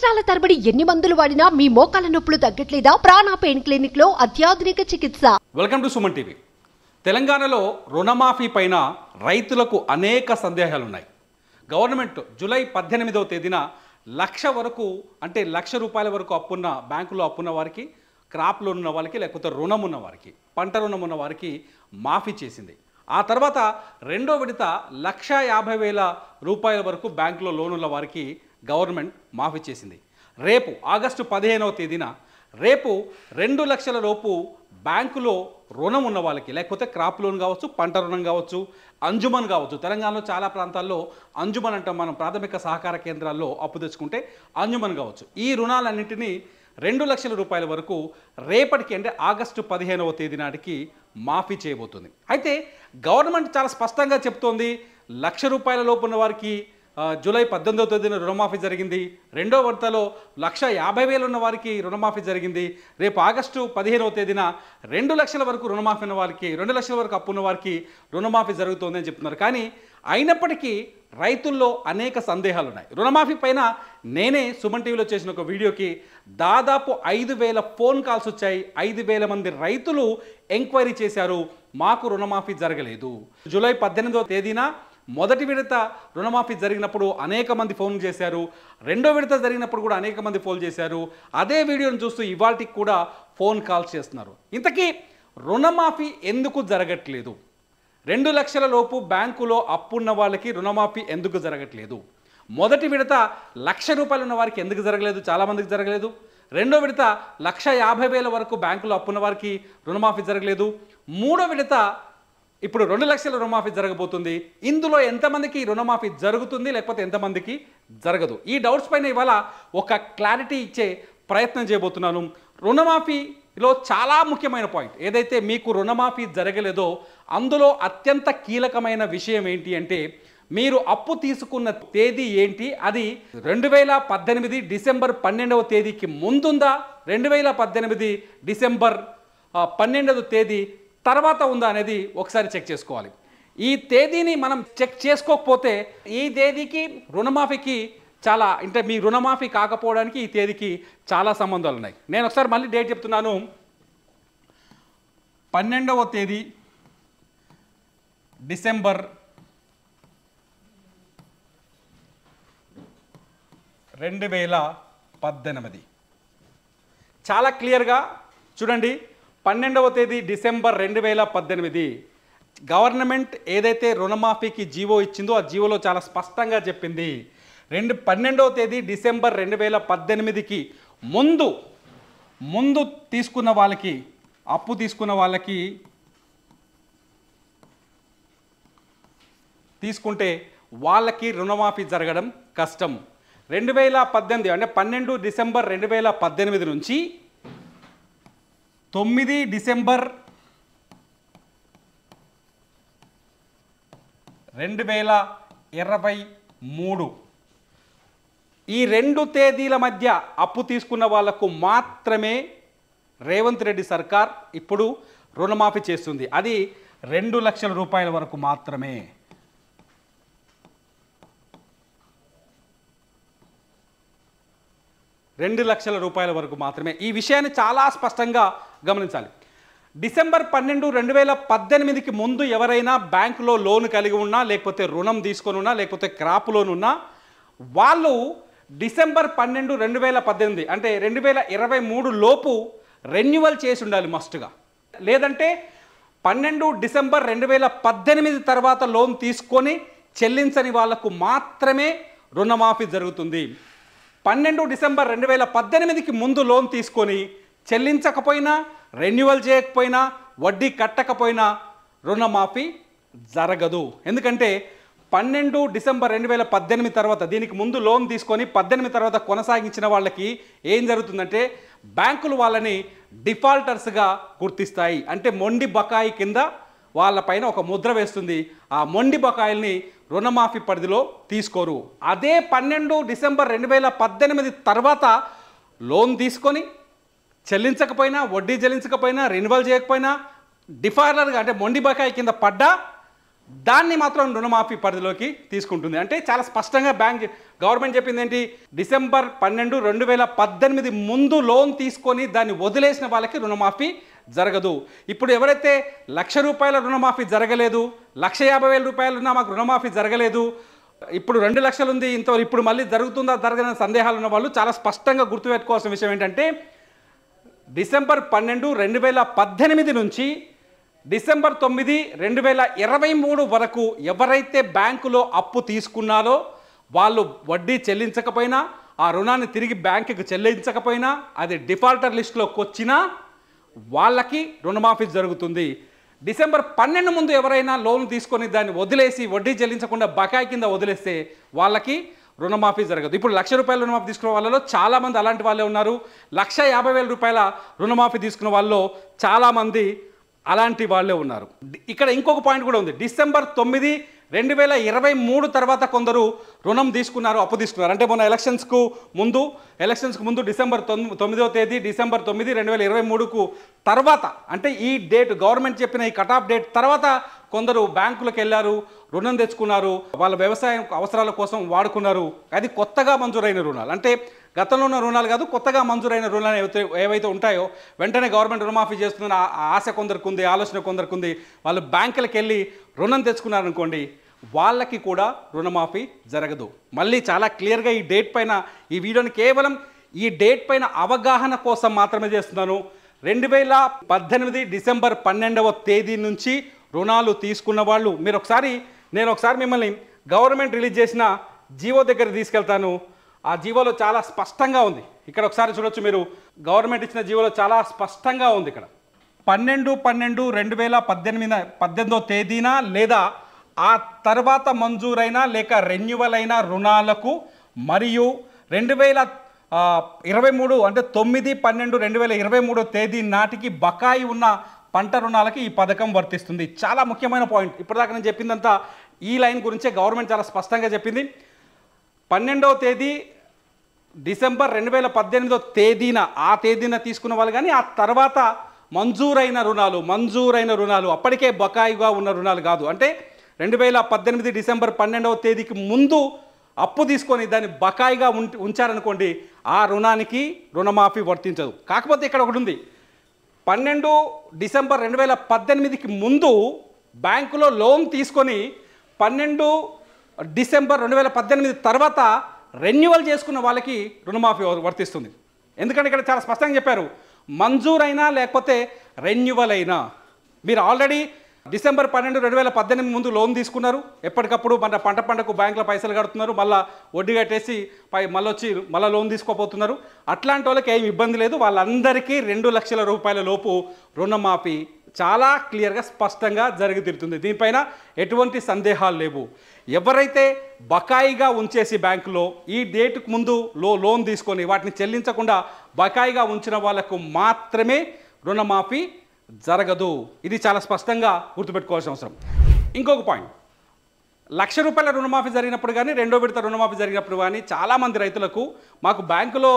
సంవత్సరాల తరబడి ఎన్ని మందులు వాడినా మీ మోకాల నొప్పులు తగ్గట్లేదా? ప్రాణ పెయిన్ క్లినిక్ లో అత్యాధునిక చికిత్స. Welcome to Suman TV. తెలంగాణలో రుణమాఫీ పైన రైతులకు అనేక సందేహాలు ఉన్నాయి. గవర్నమెంట్ జూలై 18వ తేదీన లక్ష వరకు అంటే ₹1,00,000 వరకు అప్పున్న బ్యాంకులో అప్పున్న వారికి, క్రాప్ లోన్ ఉన్న వారికి, లేకపోతే రుణం ఉన్న వారికి, పంట రుణం ఉన్న వారికి మాఫీ చేసింది. ఆ తర్వాత రెండో విడత ₹150,000 వరకు బ్యాంకులో లోన్ ఉన్న వారికి గవర్నమెంట్ మాఫీ చేసింది. రేపు ఆగస్టు 15వ తేదీన రేపు 2 లక్షల లోపు బ్యాంకులో రుణం ఉన్న వాళ్ళకి, లేకపోతే క్రాప్ లోన్ కావచ్చు, పంట రుణం కావచ్చు, అంజుమన్ కావచ్చు. తెలంగాణలో చాలా ప్రాంతాల్లో అంజుమన్ అంటాం మనం. ప్రాథమిక సహకార కేంద్రాల్లో అప్పు తెచ్చుకుంటే అంజుమన్ కావచ్చు. ఈ రుణాలన్నింటినీ ₹2 లక్షల వరకు రేపటికి అంటే ఆగస్టు 15వ తేదీ నాటికి మాఫీ చేయబోతుంది. అయితే గవర్నమెంట్ చాలా స్పష్టంగా చెప్తోంది, ₹1,00,000 లోపు ఉన్న వారికి జూలై 18వ తేదీన రుణమాఫీ జరిగింది. రెండో విడతలో ₹150,000 ఉన్న వారికి రుణమాఫీ జరిగింది. రేపు ఆగస్టు 15వ తేదీన 2 లక్షల వరకు రుణమాఫీ ఉన్న వారికి, 2 లక్షల వరకు అప్పు ఉన్న వారికి రుణమాఫీ జరుగుతుంది అని చెప్తున్నారు. కానీ అయినప్పటికీ రైతుల్లో అనేక సందేహాలు ఉన్నాయి. రుణమాఫీ పైన నేనే సుమన్ టీవీలో చేసిన ఒక వీడియోకి దాదాపు 5,000 ఫోన్ కాల్స్ వచ్చాయి. 5,000 మంది రైతులు ఎంక్వైరీ చేశారు, మాకు రుణమాఫీ జరగలేదు. జూలై 18వ తేదీన మొదటి విడత రుణమాఫీ జరిగినప్పుడు అనేక మంది ఫోన్ చేశారు. రెండో విడత జరిగినప్పుడు కూడా అనేక మంది ఫోన్ చేశారు. అదే వీడియోని చూస్తూ ఇవాళకి కూడా ఫోన్ కాల్స్ చేస్తున్నారు. ఇంతకీ రుణమాఫీ ఎందుకు జరగట్లేదు? 2 లక్షల లోపు బ్యాంకులో అప్పున్న వాళ్ళకి రుణమాఫీ ఎందుకు జరగట్లేదు? మొదటి విడత ₹1,00,000 ఉన్న వారికి ఎందుకు జరగలేదు? చాలామందికి జరగలేదు. రెండో విడత ₹150,000 వరకు బ్యాంకులో అప్పున్న వారికి రుణమాఫీ జరగలేదు. మూడో విడత ఇప్పుడు 2 లక్షల రుణమాఫీ జరగబోతుంది. ఇందులో ఎంతమందికి రుణమాఫీ జరుగుతుంది, లేకపోతే ఎంతమందికి జరగదు? ఈ డౌట్స్ పైన ఇవాళ ఒక క్లారిటీ ఇచ్చే ప్రయత్నం చేయబోతున్నాను. రుణమాఫీలో చాలా ముఖ్యమైన పాయింట్ ఏదైతే మీకు రుణమాఫీ జరగలేదో అందులో అత్యంత కీలకమైన విషయం ఏంటి అంటే, మీరు అప్పు తీసుకున్న తేదీ ఏంటి? అది 2018 డిసెంబర్ 12వ తేదీకి ముందుందా, 2018 డిసెంబర్ 12వ తేదీ తర్వాత ఉందా అనేది ఒకసారి చెక్ చేసుకోవాలి. ఈ తేదీని మనం చెక్ చేసుకోకపోతే ఈ తేదీకి రుణమాఫీకి చాలా అంటే మీ రుణమాఫీ కాకపోవడానికి ఈ తేదీకి చాలా సంబంధాలు ఉన్నాయి. నేను ఒకసారి మళ్ళీ డేట్ చెప్తున్నాను. 12వ తేదీ డిసెంబర్ 2018. చాలా క్లియర్గా చూడండి. 12వ తేదీ డిసెంబర్ 2018 గవర్నమెంట్ ఏదైతే రుణమాఫీకి జీవో ఇచ్చిందో ఆ జీవోలో చాలా స్పష్టంగా చెప్పింది, 12వ తేదీ డిసెంబర్ 2018కి ముందు తీసుకున్న వాళ్ళకి, అప్పు తీసుకున్న వాళ్ళకి తీసుకుంటే వాళ్ళకి రుణమాఫీ జరగడం కష్టం. 2018 అంటే 12 డిసెంబర్ 2018 నుంచి 9 డిసెంబర్ 2023 ఈ 2 తేదీల మధ్య అప్పు తీసుకున్న వాళ్లకు మాత్రమే రేవంత్ రెడ్డి సర్కార్ ఇప్పుడు రుణమాఫీ చేస్తుంది. అది ₹2 లక్షల వరకు మాత్రమే. ₹2 లక్షల వరకు మాత్రమే. ఈ విషయాన్ని చాలా స్పష్టంగా గమనించాలి. డిసెంబర్ 12, 2018కి ముందు ఎవరైనా బ్యాంకులో లోన్ కలిగి ఉన్నా, లేకపోతే రుణం తీసుకొని ఉన్నా, లేకపోతే క్రాప్ లోన్ ఉన్నా వాళ్ళు డిసెంబర్ 12, 2018 అంటే 2023 లోపు రెన్యువల్ చేసి ఉండాలి మస్ట్గా. లేదంటే 12 డిసెంబర్ 2018 తర్వాత లోన్ తీసుకొని చెల్లించని వాళ్లకు మాత్రమే రుణమాఫీ జరుగుతుంది. 12 డిసెంబర్ 2018కి ముందు లోన్ తీసుకొని చెల్లించకపోయినా, రెన్యువల్ చేయకపోయినా, వడ్డీ కట్టకపోయినా రుణమాఫీ జరగదు. ఎందుకంటే 12 డిసెంబర్ 2018 తర్వాత, దీనికి ముందు లోన్ తీసుకొని 18 తర్వాత కొనసాగించిన వాళ్ళకి ఏం జరుగుతుందంటే బ్యాంకులు వాళ్ళని డిఫాల్టర్స్గా గుర్తిస్తాయి. అంటే మొండి బకాయి కింద వాళ్ళపైన ఒక ముద్ర వేస్తుంది. ఆ మొండి బకాయిల్ని రుణమాఫీ పరిధిలో తీసుకోరు. అదే 12 డిసెంబర్ 2018 తర్వాత లోన్ తీసుకొని చెల్లించకపోయినా, వడ్డీ చెల్లించకపోయినా, రెన్యువల్ చేయకపోయినా, డిఫాల్టర్గా అంటే మొండి బకాయి కింద పడ్డా దాన్ని మాత్రం రుణమాఫీ పరిధిలోకి తీసుకుంటుంది. అంటే చాలా స్పష్టంగా గవర్నమెంట్ చెప్పింది ఏంటి, డిసెంబర్ 12, 2018 ముందు లోన్ తీసుకొని దాన్ని వదిలేసిన వాళ్ళకి రుణమాఫీ జరగదు. ఇప్పుడు ఎవరైతే ₹1,00,000 రుణమాఫీ జరగలేదు, ₹1,50,000 ఉన్నా మాకు రుణమాఫీ జరగలేదు, ఇప్పుడు 2 లక్షలు ఉంది ఇప్పుడు మళ్ళీ జరుగుతుందా జరగని సందేహాలు ఉన్న వాళ్ళు చాలా స్పష్టంగా గుర్తుపెట్టుకోవాల్సిన విషయం ఏంటంటే, డిసెంబర్ 12, 2018 నుంచి డిసెంబర్ 9, 2023 వరకు ఎవరైతే బ్యాంకులో అప్పు తీసుకున్నారో వాళ్ళు వడ్డీ చెల్లించకపోయినా, ఆ రుణాన్ని తిరిగి బ్యాంకుకి చెల్లించకపోయినా, అది డిఫాల్టర్ లిస్టులోకి వచ్చినా వాళ్ళకి రుణమాఫీ జరుగుతుంది. డిసెంబర్ 12 ముందు ఎవరైనా లోన్ తీసుకొని దాన్ని వదిలేసి వడ్డీ చెల్లించకుండా బకాయి కింద వదిలేస్తే వాళ్ళకి రుణమాఫీ జరగదు. ఇప్పుడు ₹1,00,000 రుణమాఫీ తీసుకున్న వాళ్ళలో చాలామంది అలాంటి వాళ్ళే ఉన్నారు. ₹1,50,000 రుణమాఫీ తీసుకున్న వాళ్ళలో చాలామంది అలాంటి వాళ్ళే ఉన్నారు. ఇక్కడ ఇంకొక పాయింట్ కూడా ఉంది. డిసెంబర్ 9, 2023 తర్వాత కొందరు రుణం తీసుకున్నారు, అప్పు తీసుకున్నారు. అంటే మొన్న ఎలక్షన్స్కు ముందు డిసెంబర్ 9వ తేదీ, డిసెంబర్ 9, 2023కు తర్వాత, అంటే ఈ డేట్ గవర్నమెంట్ చెప్పిన ఈ కట్ ఆఫ్ డేట్ తర్వాత కొందరు బ్యాంకులకు వెళ్ళారు, రుణం తెచ్చుకున్నారు, వాళ్ళ వ్యవసాయం అవసరాల కోసం వాడుకున్నారు. అది కొత్తగా మంజూరైన రుణాలు, అంటే గతంలో ఉన్న రుణాలు కాదు, కొత్తగా మంజూరైన రుణాలు ఏవైతే ఉంటాయో వెంటనే గవర్నమెంట్ రుణమాఫీ చేస్తుందని ఆశ కొందరికి ఉంది, ఆలోచన కొందరికి ఉంది. వాళ్ళు బ్యాంకులకు వెళ్ళి రుణం తెచ్చుకున్నారనుకోండి, వాళ్ళకి కూడా రుణమాఫీ జరగదు. మళ్ళీ చాలా క్లియర్గా ఈ డేట్ పైన ఈ వీడియోని కేవలం ఈ డేట్ పైన అవగాహన కోసం మాత్రమే చేస్తున్నాను. 2018 డిసెంబర్ 12వ తేదీ నుంచి రుణాలు తీసుకున్న వాళ్ళు నేను ఒకసారి మిమ్మల్ని గవర్నమెంట్ రిలీజ్ చేసిన జీవో దగ్గర తీసుకెళ్తాను. ఆ జీవోలో చాలా స్పష్టంగా ఉంది. ఇక్కడ ఒకసారి చూడొచ్చు మీరు, గవర్నమెంట్ ఇచ్చిన జీవోలో చాలా స్పష్టంగా ఉంది. ఇక్కడ 12/12/2018 తేదీన లేదా ఆ తర్వాత మంజూరైన లేక రెన్యువల్ అయిన రుణాలకు మరియు 2023 అంటే 9/12/2023 తేదీ నాటికి బకాయి ఉన్న పంట రుణాలకి ఈ పథకం వర్తిస్తుంది. చాలా ముఖ్యమైన పాయింట్. ఇప్పటిదాకా నేను చెప్పిందంతా ఈ లైన్ గురించే గవర్నమెంట్ చాలా స్పష్టంగా చెప్పింది. 12వ తేదీ డిసెంబర్ 2018 తేదీన ఆ తేదీన తీసుకున్న వాళ్ళు కానీ, ఆ తర్వాత మంజూరైన రుణాలు అప్పటికే బకాయిగా ఉన్న రుణాలు కాదు. అంటే 2018 డిసెంబర్ 12వ తేదీకి ముందు అప్పు తీసుకొని దాన్ని బకాయిగా ఉంచారనుకోండి, ఆ రుణానికి రుణమాఫీ వర్తించదు. కాకపోతే ఇక్కడ ఒకటి ఉంది. 12 డిసెంబర్ 2018కి ముందు బ్యాంకులో లోన్ తీసుకొని 12 డిసెంబర్ 2018 తర్వాత రెన్యువల్ చేసుకున్న వాళ్ళకి రుణమాఫీ వర్తిస్తుంది. ఎందుకంటే ఇక్కడ చాలా స్పష్టంగా చెప్పారు, మంజూరైనా లేకపోతే రెన్యువల్ అయినా. మీరు ఆల్రెడీ డిసెంబర్ 12, 2018 ముందు లోన్ తీసుకున్నారు, ఎప్పటికప్పుడు మన పంటకు బ్యాంకులో పైసలు కడుతున్నారు, మళ్ళీ వడ్డీ కట్టేసి మళ్ళీ లోన్ తీసుకోపోతున్నారు. అట్లాంటి వాళ్ళకి ఏమి ఇబ్బంది లేదు. వాళ్ళందరికీ ₹2,00,000 లోపు రుణమాఫీ చాలా క్లియర్గా స్పష్టంగా జరిగి తీరుతుంది. దీనిపైన ఎటువంటి సందేహాలు లేవు. ఎవరైతే బకాయిగా ఉంచేసి బ్యాంకులో ఈ డేట్కు ముందు లోన్ తీసుకొని వాటిని చెల్లించకుండా బకాయిగా ఉంచిన వాళ్ళకు మాత్రమే రుణమాఫీ జరగదు. ఇది చాలా స్పష్టంగా గుర్తుపెట్టుకోవాల్సిన అవసరం. ఇంకొక పాయింట్, ₹1,00,000 రుణమాఫీ జరిగినప్పుడు కానీ, రెండో విడత రుణమాఫీ జరిగినప్పుడు కానీ చాలామంది రైతులకు మాకు బ్యాంకులో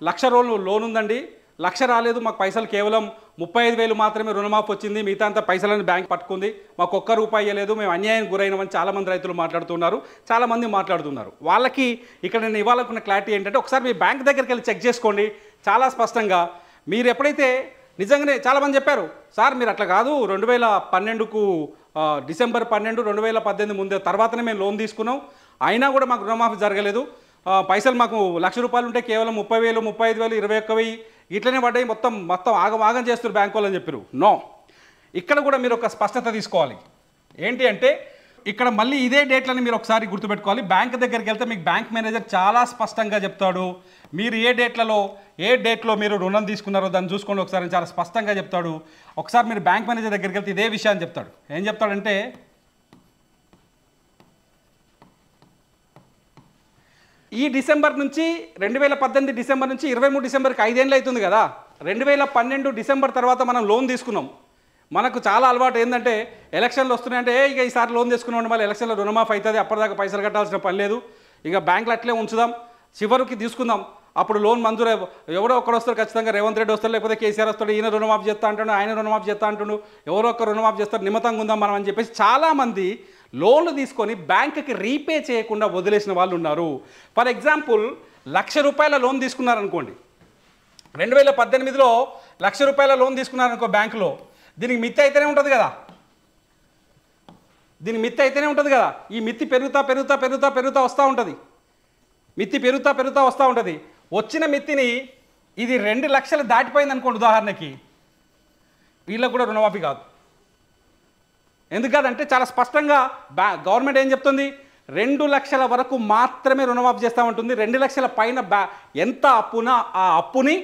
₹1,00,000 లోన్ ఉందండి, 1,00,000 రాలేదు, మాకు పైసలు కేవలం 35,000 మాత్రమే రుణమాఫీ వచ్చింది, మిగతా అంతా పైసలను బ్యాంక్ పట్టుకుంది, మాకు ₹1 ఇవ్వలేదు, మేము అన్యాయం గురైనమని చాలామంది రైతులు మాట్లాడుతున్నారు. వాళ్ళకి ఇక్కడ నేను ఇవ్వాలనుకున్న క్లారిటీ ఏంటంటే, ఒకసారి మీ బ్యాంక్ దగ్గరికి వెళ్ళి చెక్ చేసుకోండి. చాలా స్పష్టంగా మీరు ఎప్పుడైతే నిజంగానే చాలామంది చెప్పారు, సార్ మీరు అట్లా కాదు, 2012కు డిసెంబర్ 12, 2018 ముందే తర్వాతనే మేము లోన్ తీసుకున్నాం, అయినా కూడా మాకు రుణమాఫీ జరగలేదు, పైసలు మాకు ₹1,00,000 ఉంటే కేవలం 30,000, 35,000, 21,000 ఇట్లనే పడ్డాయి, మొత్తం ఆగం చేస్తారు బ్యాంకు వాళ్ళని చెప్పారు. నో, ఇక్కడ కూడా మీరు ఒక స్పష్టత తీసుకోవాలి. ఏంటి అంటే, ఇక్కడ మళ్ళీ ఇదే డేట్లని మీరు ఒకసారి గుర్తుపెట్టుకోవాలి. బ్యాంక్ దగ్గరికి వెళ్తే మీకు బ్యాంక్ మేనేజర్ చాలా స్పష్టంగా చెప్తాడు, మీరు ఏ డేట్లో మీరు రుణం తీసుకున్నారో దాన్ని చూసుకోండి ఒకసారి, చాలా స్పష్టంగా చెప్తాడు. ఒకసారి మీరు బ్యాంక్ మేనేజర్ దగ్గరికి వెళ్తే ఇదే విషయాన్ని చెప్తాడు. ఏం చెప్తాడంటే, ఈ డిసెంబర్ నుంచి 2018 డిసెంబర్ నుంచి 23 డిసెంబర్కి 5 ఏళ్ళు అవుతుంది కదా, 2012 డిసెంబర్ తర్వాత మనం లోన్ తీసుకున్నాం. మనకు చాలా అలవాటు ఏంటంటే, ఎలక్షన్లు వస్తున్నాయంటే ఇక ఈసారి లోన్ తీసుకున్నాం మళ్ళీ ఎలక్షన్లో రుణమాఫీ అవుతుంది, అప్పటిదాకా పైసలు కట్టాల్సిన పని లేదు, ఇక బ్యాంకులో అట్లే ఉంచుదాం, చివరికి తీసుకుందాం అప్పుడు లోన్ మంజూరు ఎవరో ఒకరు వస్తారు, ఖచ్చితంగా రేవంత్ రెడ్డి వస్తారు, లేకపోతే కేసీఆర్ వస్తాడు, ఈయన రుణమాఫీ చేస్తా అంటాడు, ఆయన రుణమాఫీ చేస్తా అంటుండు, ఎవరో ఒకరు రుణమాఫీ చేస్తారు, నిమ్మతంగా ఉందాం మనం అని చెప్పేసి చాలామంది లోన్లు తీసుకొని బ్యాంకుకి రీపే చేయకుండా వదిలేసిన వాళ్ళు ఉన్నారు. ఫర్ ఎగ్జాంపుల్ ₹1,00,000 లోన్ తీసుకున్నారనుకోండి, 2018లో ₹1,00,000 లోన్ తీసుకున్నారనుకో బ్యాంకులో, దీనికి మిత్తి అయితేనే ఉంటుంది కదా, ఈ మిత్తి పెరుగుతా వస్తూ ఉంటుంది, మిత్తి పెరుగుతా వస్తూ ఉంటుంది. వచ్చిన మిత్తిని ఇది 2 లక్షలు దాటిపోయింది అనుకోండి ఉదాహరణకి, వీళ్ళకు కూడా రుణమాఫీ కాదు. ఎందుకు కాదంటే చాలా స్పష్టంగా గవర్నమెంట్ ఏం చెప్తుంది, 2 లక్షల వరకు మాత్రమే రుణమాఫీ చేస్తామంటుంది. 2 లక్షల పైన ఎంత అప్పునా ఆ అప్పుని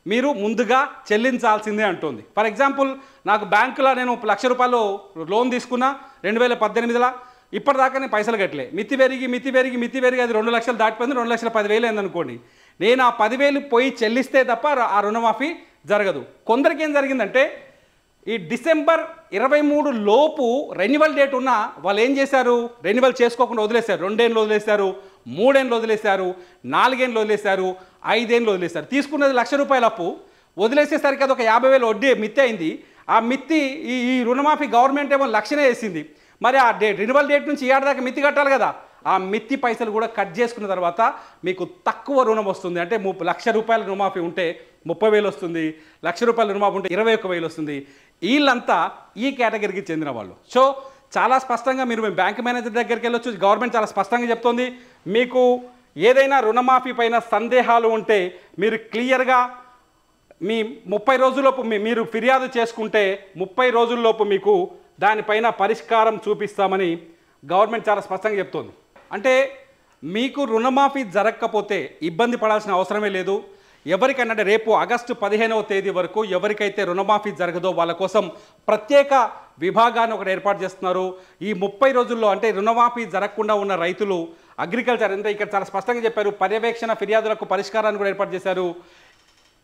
మీరు ముందుగా చెల్లించాల్సిందే అంటుంది. ఫర్ ఎగ్జాంపుల్ నాకు బ్యాంకులో నేను ₹1,00,000 లోన్ తీసుకున్నా 2018లో, ఇప్పటిదాకా నేను పైసలు కట్టలే, మిత్తి పెరిగి అది 2 లక్షలు దాటిపోయింది, 2,10,000 అయిందనుకోండి, నేను ఆ 10,000 పోయి చెల్లిస్తే తప్ప ఆ రుణమాఫీ జరగదు. కొందరికి ఏం జరిగిందంటే ఈ డిసెంబర్ 23 లోపు రెన్యువల్ డేట్ ఉన్న వాళ్ళు ఏం చేశారు, రెన్యువల్ చేసుకోకుండా వదిలేశారు. 2 ఏళ్ళు వదిలేశారు, 3 ఏళ్ళు వదిలేశారు, 4 ఏళ్ళు వదిలేశారు, 5 ఏళ్ళు వదిలేశారు. తీసుకున్నది ₹1,00,000 అప్పు, వదిలేసేసరికి అది ఒక 50,000 వడ్డీ మిత్తి అయింది. ఆ మిత్తి ఈ రుణమాఫీ గవర్నమెంట్ ఏమో 1,00,000 వేసింది. మరి ఆ రెన్యువల్ డేట్ నుంచి ఏడాదిదాకా మిత్తి కట్టాలి కదా, ఆ మిత్తి పైసలు కూడా కట్ చేసుకున్న తర్వాత మీకు తక్కువ రుణం వస్తుంది. అంటే ₹1,00,000 రుణమాఫీ ఉంటే 30,000 వస్తుంది, ₹1,00,000 రుణమాఫీ ఉంటే 21,000 వస్తుంది. వీళ్ళంతా ఈ కేటగిరీకి చెందిన వాళ్ళు. సో చాలా స్పష్టంగా మీరు బ్యాంక్ మేనేజర్ దగ్గరికి వెళ్ళొచ్చు, గవర్నమెంట్ చాలా స్పష్టంగా చెప్తోంది, మీకు ఏదైనా రుణమాఫీ పైన సందేహాలు ఉంటే మీరు క్లియర్గా మీ 30 రోజుల్లోపు మీరు ఫిర్యాదు చేసుకుంటే 30 రోజుల్లోపు మీకు దానిపైన పరిష్కారం చూపిస్తామని గవర్నమెంట్ చాలా స్పష్టంగా చెప్తోంది. అంటే మీకు రుణమాఫీ జరగకపోతే ఇబ్బంది పడాల్సిన అవసరమే లేదు. ఎవరికైనా అంటే రేపు ఆగస్టు 15వ తేదీ వరకు ఎవరికైతే రుణమాఫీ జరగదో వాళ్ళ కోసం ప్రత్యేక విభాగాన్ని ఒకటి ఏర్పాటు చేస్తున్నారు. ఈ 30 రోజుల్లో అంటే రుణమాఫీ జరగకుండా ఉన్న రైతులు అగ్రికల్చర్ అంటే ఇక్కడ చాలా స్పష్టంగా చెప్పారు, పర్యవేక్షణ ఫిర్యాదులకు పరిష్కారాన్ని కూడా ఏర్పాటు చేశారు.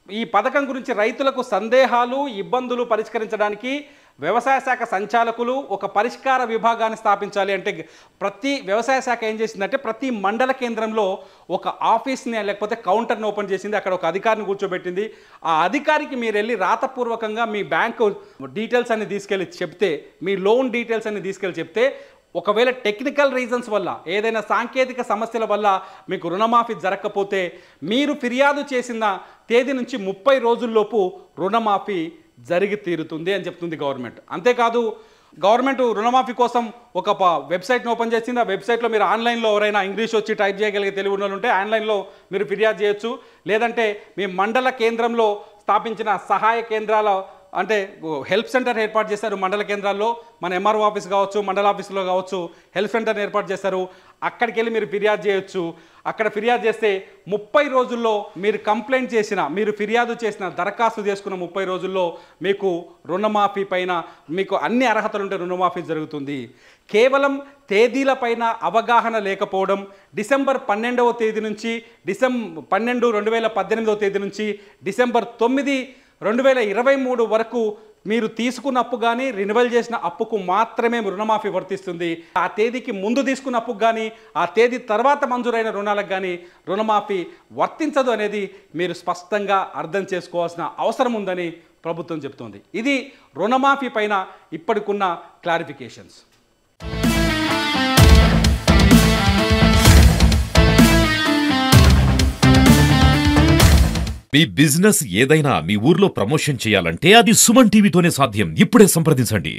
ఈ పథకం గురించి రైతులకు సందేహాలు ఇబ్బందులు పరిష్కరించడానికి వ్యవసాయ శాఖ సంచాలకులు ఒక పరిష్కార విభాగాన్ని స్థాపించాలి. అంటే ప్రతి వ్యవసాయ శాఖ ఏం చేసిందంటే ప్రతి మండల కేంద్రంలో ఒక ఆఫీస్ని లేకపోతే కౌంటర్ని ఓపెన్ చేసింది, అక్కడ ఒక అధికారిని కూర్చోబెట్టింది. ఆ అధికారికి మీరు వెళ్ళి రాతపూర్వకంగా మీ బ్యాంకు డీటెయిల్స్ అన్ని తీసుకెళ్ళి చెప్తే, మీ లోన్ డీటెయిల్స్ అన్ని తీసుకెళ్ళి చెప్తే, ఒకవేళ టెక్నికల్ రీజన్స్ వల్ల ఏదైనా సాంకేతిక సమస్యల వల్ల మీకు రుణమాఫీ జరగకపోతే మీరు ఫిర్యాదు చేసిన తేదీ నుంచి 30 రోజుల్లోపు రుణమాఫీ జరిగి తీరుతుంది అని చెప్తుంది గవర్నమెంట్. అంతేకాదు గవర్నమెంట్ రుణమాఫీ కోసం ఒక వెబ్సైట్ని ఓపెన్ చేసింది. ఆ వెబ్సైట్లో మీరు ఆన్లైన్లో ఎవరైనా ఇంగ్లీష్ వచ్చి టైప్ చేయగలిగే తెలివి ఉన్న వాళ్ళు ఉంటే ఆన్లైన్లో మీరు ఫిర్యాదు చేయొచ్చు. లేదంటే మీ మండల కేంద్రంలో స్థాపించిన సహాయ కేంద్రాల అంటే హెల్ప్ సెంటర్ ఏర్పాటు చేశారు మండల కేంద్రాల్లో, మన ఎంఆర్ఓ ఆఫీస్ కావచ్చు, మండల ఆఫీసులో కావచ్చు, హెల్ప్ సెంటర్ని ఏర్పాటు చేశారు. అక్కడికి వెళ్ళి మీరు ఫిర్యాదు చేయొచ్చు. అక్కడ ఫిర్యాదు చేస్తే 30 రోజుల్లో మీరు కంప్లైంట్ చేసిన, మీరు ఫిర్యాదు చేసిన, దరఖాస్తు చేసుకున్న 30 రోజుల్లో మీకు రుణమాఫీ పైన మీకు అన్ని అర్హతలు ఉంటే రుణమాఫీ జరుగుతుంది. కేవలం తేదీలపైన అవగాహన లేకపోవడం, డిసెంబర్ 12వ తేదీ నుంచి డిసెంబర్ 12, 2018వ తేదీ నుంచి డిసెంబర్ 9, 2023 వరకు మీరు తీసుకున్న అప్పు కానీ రెన్యువల్ చేసిన అప్పుకు మాత్రమే రుణమాఫీ వర్తిస్తుంది. ఆ తేదీకి ముందు తీసుకున్న అప్పుకు కానీ ఆ తేదీ తర్వాత మంజూరైన రుణాలకు కానీ రుణమాఫీ వర్తించదు అనేది మీరు స్పష్టంగా అర్థం చేసుకోవాల్సిన అవసరం ఉందని ప్రభుత్వం చెప్తోంది. ఇది రుణమాఫీ పైన ఇప్పటికున్న క్లారిఫికేషన్స్. మీ బిజినెస్ ఏదైనా మీ ఊర్లో ప్రమోషన్ చేయాలంటే అది సుమన్ టీవీతోనే సాధ్యం. ఇప్పుడే సంప్రదించండి.